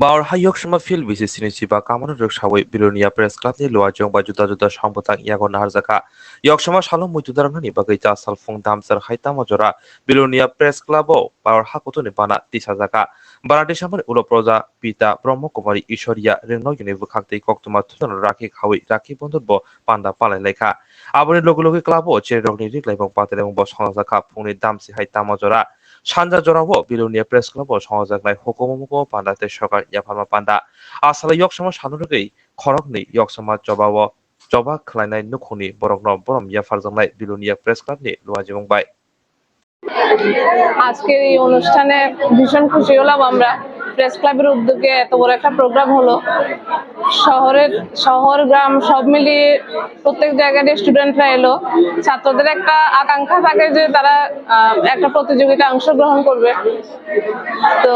Bawr ha yok shima fil bisi sinisi ba kamano rok shawai bilonia press club ni loa jong ba juta juta sampotang iago nahar jaka yok shima shalom muitudaram ni bagai cha salfong damsar haita majora bilonia press club o bawr ha koto ni bana tisa jaka bana desamar ulo proja pita brahmo kumari ishoria rengno yuni bukhakte koktuma thudan rakhi khawi rakhi bondor bo panda palai lekha aboni logo logo club o che rok ni riklai bang patel bang bo sona jaka phungni damsi haita majora Sanja Jorabo, Bilonia Press Club, Songzak like Hokomo, Panda, the Shoka, Yapama Panda, Asala Yoksama Shanuki, Korokni, Yoksama Jobawa, Joba, Kleina Nukuni, Borogno, Borom, Yafarzam like Bilonia Press Club, Luajong by. আজকের এই অনুষ্ঠানে ভীষণ খুশি হলাম আমরা। Press ক্লাবের উদ্যোগে এত বড় একটা প্রোগ্রাম হলো। শহর গ্রাম সব মিলিয়ে প্রত্যেক জায়গায় স্টুডেন্টরা এলো। ছাত্রদের একটা আকাঙ্ক্ষা থাকে যে তারা একটা প্রতিযোগিতায় অংশগ্রহণ করবে। তো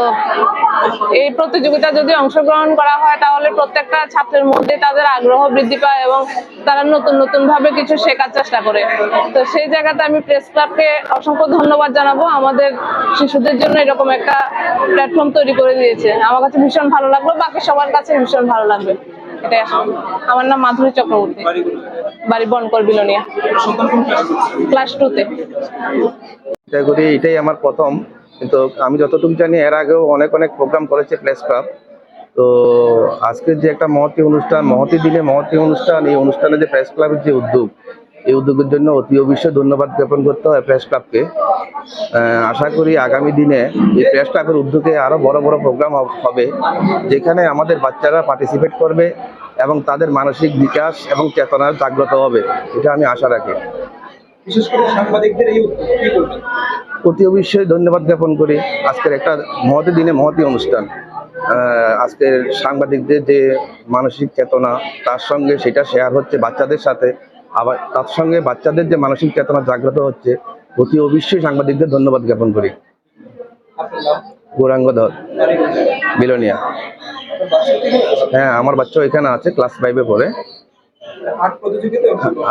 এই প্রতিযোগিতা যদি অংশগ্রহণ করা হয় তাহলে প্রত্যেকটা ছাত্রের মধ্যে তাদের আগ্রহ বৃদ্ধি পায় এবং তারা নতুন নতুন ভাবে কিছু শেখার চেষ্টা করে। তো সেই জায়গাতে আমি প্রেস ক্লাবকে অসংখ্য ধন্যবাদ জানাবো, আমাদের শিশুদের জন্য এরকম একটা প্ল্যাটফর্ম তৈরি করে দিয়েছে। আমার কাছে ভীষণ ভালো লাগলো, বাকি সবার কাছে ভীষণ ভালো লাগবে। এটাই আসলে। আমার নাম মাধুরী চক্রবর্তী, বাড়ি বনকর বিলোনিয়া, ক্লাস 2-তে। এটাই আমার প্রথম, কিন্তু আমি যতটুকু জানি এর আগেও অনেক প্রোগ্রাম করেছে প্রেস ক্লাব। তো আজকের যে একটা মহতী অনুষ্ঠান, মহতী দিনে মহতী অনুষ্ঠান, এই অনুষ্ঠানে যে প্রেস ক্লাবের যে উদ্যোগ, এই উদ্যোগের জন্য অতি অবশ্যই ধন্যবাদ জ্ঞাপন করতে হয় প্রেস ক্লাবকে। আশা করি আগামী দিনে এই প্রেস ক্লাবের উদ্যোগে আরো বড় বড় প্রোগ্রাম হবে, যেখানে আমাদের বাচ্চারা পার্টিসিপেট করবে এবং তাদের মানসিক বিকাশ এবং চেতনার জাগ্রত হবে, এটা আমি আশা রাখি। বিশেষ করে সাংবাদিকদের এই কি বলবেন? অতি অবশ্যই ধন্যবাদ জ্ঞাপন করি। আজকের একটা মহতী দিনে মহতী অনুষ্ঠান, আজকের সাংবাদিকদের যে মানসিক চেতনা, তার সঙ্গে সেটা শেয়ার হচ্ছে বাচ্চাদের সাথে, আবার তার সঙ্গে বাচ্চাদের যে মানসিক চেতনা জাগ্রত হচ্ছে, অতি অবশ্যই সাংবাদিকদের ধন্যবাদ জ্ঞাপন করি। গৌরাঙ্গ ধর, বিলোনিয়া। হ্যাঁ, আমার বাচ্চা এখানে আছে, ক্লাস 5-এ পড়ে,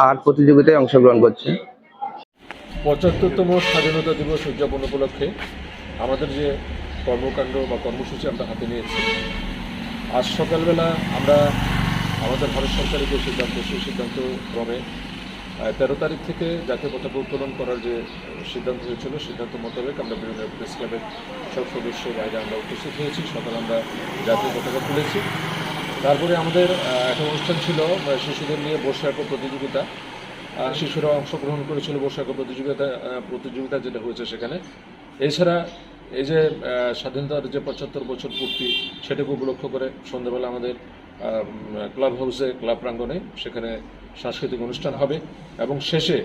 আর্ট প্রতিযোগিতায় অংশগ্রহণ করছে। ৭৫তম স্বাধীনতা দিবস উদযাপন উপলক্ষে আমাদের যে কর্মকাণ্ড বা কর্মসূচি আমরা হাতে নিয়েছি, আজ সকালবেলা আমরা আমাদের ভারত সরকারের যে সিদ্ধান্ত, সেই সিদ্ধান্ত ক্রমে 13 তারিখ থেকে জাতীয় পতাকা উত্তোলন করার যে সিদ্ধান্ত হয়েছিল, সিদ্ধান্ত মোতাবেক আমরা বিভিন্ন প্রেস ক্লাবের সব সদস্য বাইরে আমরা উপস্থিত হয়েছি। সকালে আমরা জাতীয় পতাকা তুলেছি। তারপরে আমাদের একটা অনুষ্ঠান ছিল শিশুদের নিয়ে বসে আঁকো প্রতিযোগিতা। শিশুরা অংশগ্রহণ করেছিল বসে আঁকো প্রতিযোগিতা যেটা হয়েছে সেখানে। এছাড়া এই যে স্বাধীনতার যে 75 বছর পূর্তি, সেটাকে উপলক্ষ করে সন্ধ্যাবেলা আমাদের ক্লাব হাউসে, ক্লাব প্রাঙ্গণে সেখানে সাংস্কৃতিক অনুষ্ঠান হবে এবং শেষে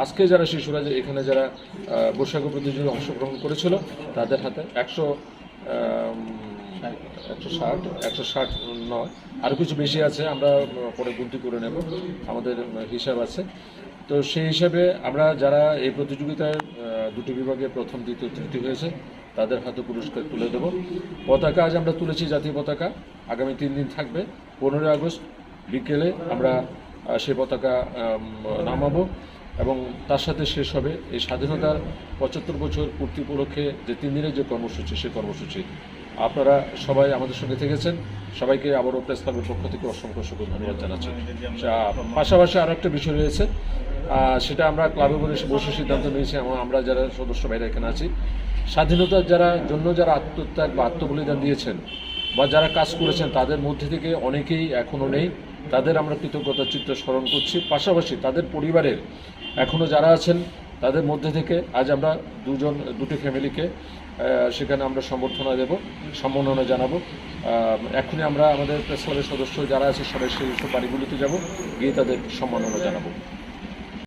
আজকে যারা শিশুরা যে এখানে যারা বৈশাখ প্রতিযোগিতায় অংশগ্রহণ করেছিল তাদের হাতে 160 নয়, আরও কিছু বেশি আছে, আমরা পরে গুনতি করে নেব, আমাদের হিসাব আছে। তো সেই হিসাবে আমরা যারা এই প্রতিযোগিতায় দুটি বিভাগে প্রথম, দ্বিতীয়, তৃতীয় হয়েছে তাদের হাতে পুরস্কার তুলে দেব। পতাকা আজ আমরা তুলেছি, জাতীয় পতাকা আগামী 3 দিন থাকবে। 15 আগস্ট বিকেলে আমরা সেই পতাকা নামাবো এবং তার সাথে শেষ হবে এই স্বাধীনতার 75 বছর পূর্তি উপলক্ষে যে 3 দিনের যে কর্মসূচি, সেই কর্মসূচি। আপনারা সবাই আমাদের সঙ্গে থেকেছেন, সবাইকে আবারও প্রেস ক্লাবের পক্ষ থেকে অসংখ্য ধন্যবাদ জানাচ্ছি। পাশাপাশি আরও একটা বিষয় রয়েছে, সেটা আমরা ক্লাবে বসে সিদ্ধান্ত নিয়েছি, আমরা যারা সদস্য বাইরে এখানে আছি, স্বাধীনতার জন্য যারা আত্মত্যাগ বা আত্মবলিদান দিয়েছেন বা যারা কাজ করেছেন, তাদের মধ্যে থেকে অনেকেই এখনও নেই। তাদের আমরা কৃতজ্ঞতার চিত্তে স্মরণ করছি। পাশাপাশি তাদের পরিবারের এখনও যারা আছেন, তাদের মধ্যে থেকে আজ আমরা দুটি ফ্যামিলিকে সেখানে আমরা সম্মাননা জানাবো। এখনই আমরা আমাদের প্রেস ক্লাবের সদস্য যারা আছে সবাই সেই বাড়িগুলিতে যাব, গিয়ে তাদের সম্মাননা জানাবো।